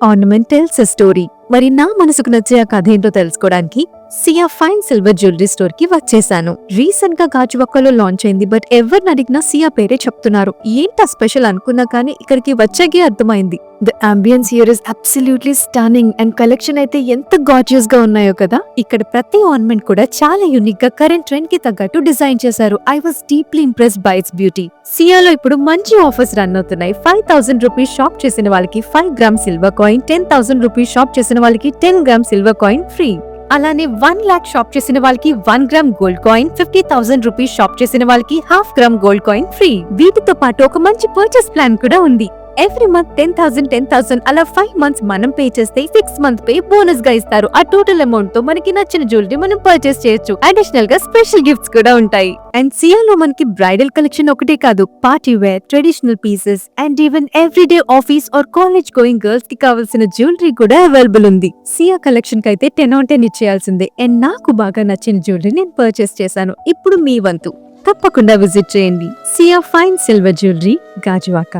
Ornament tells a story. మరి నా మనసుకు నచ్చే ఆ కథ ఏంటో తెలుసుకోవడానికి సియా ఫైన్ సిల్వర్ జ్యువెలరీ స్టోర్ కి వచ్చేసాను. రీసెంట్ గా గాజువాకలో లాంచ్ అయింది. బట్ ఎవరిని అడిగినా సియా పేరే చెప్తున్నారు. ఏంటా స్పెషల్ అనుకున్నా కానీ ఇక్కడికి వచ్చాకే అర్థమైంది. The ambience here is absolutely stunning and collection అయితే ఎంత గార్జియస్ గా ఉన్నాయో కదా. ఇక్కడ ప్రతి ఆర్నమెంట్ కూడా చాలా యూనిక్ గా కరెంట్ ట్రెండ్ కి తగ్గట్టు డిజైన్ చేశారు. I was deeply impressed by its beauty. సియాలో ఇప్పుడు మంచి ఆఫర్స్ రన్ అవుతున్నాయి. 5,000 రూపీస్ షాప్ చేసిన వాళ్ళకి 5 gram silver coin, 10,000 rupees shop చేసిన వాళ్ళకి 10 గ్రామ్ సిల్వర్ కాయిన్ ఫ్రీ. అలానే 1 లాక్ షాప్ చేసిన వాళ్ళకి 1 gram gold coin, 50,000 rupees shop చేసిన వాళ్ళకి 1/2 గ్రామ్ గోల్డ్ కాయిన్ ఫ్రీ. వీటితో పాటు ఒక మంచి పర్చేస్ ప్లాన్ కూడా ఉంది. ఎవ్రీ మంత్ 10,000 అలా 5 మంత్స్ మనం పే చేస్తే 6 మంత్ పే బోనస్ గా ఇస్తారు. ఆ టోటల్ అమౌంట్ తో మనకి నచ్చిన జ్యువెలరీ మనం పర్చేస్ చేయొచ్చు. అడిషనల్ గా స్పెషల్ గిఫ్ట్స్ కూడా ఉంటాయి. అండ్ సియాలో మనకి బ్రైడల్ కలెక్షన్ ఒకటే కాదు, party wear, traditional pieces and even everyday office or college going girls కి కావాల్సిన జ్యువెలరీ కూడా అవైలబుల్ ఉంది. సియా కలెక్షన్ కి అయితే 10 on 10 ఇచ్చేయాల్సిందే. అండ్ నాకు బాగా నచ్చిన జ్యువెలరీ నేను పర్చేస్ చేశాను. ఇప్పుడు మీ వంతు తప్పకుండా విజిట్ చేయండి. సియా ఫైన్ సిల్వర్ జ్యువెలరీ, గాజువాక.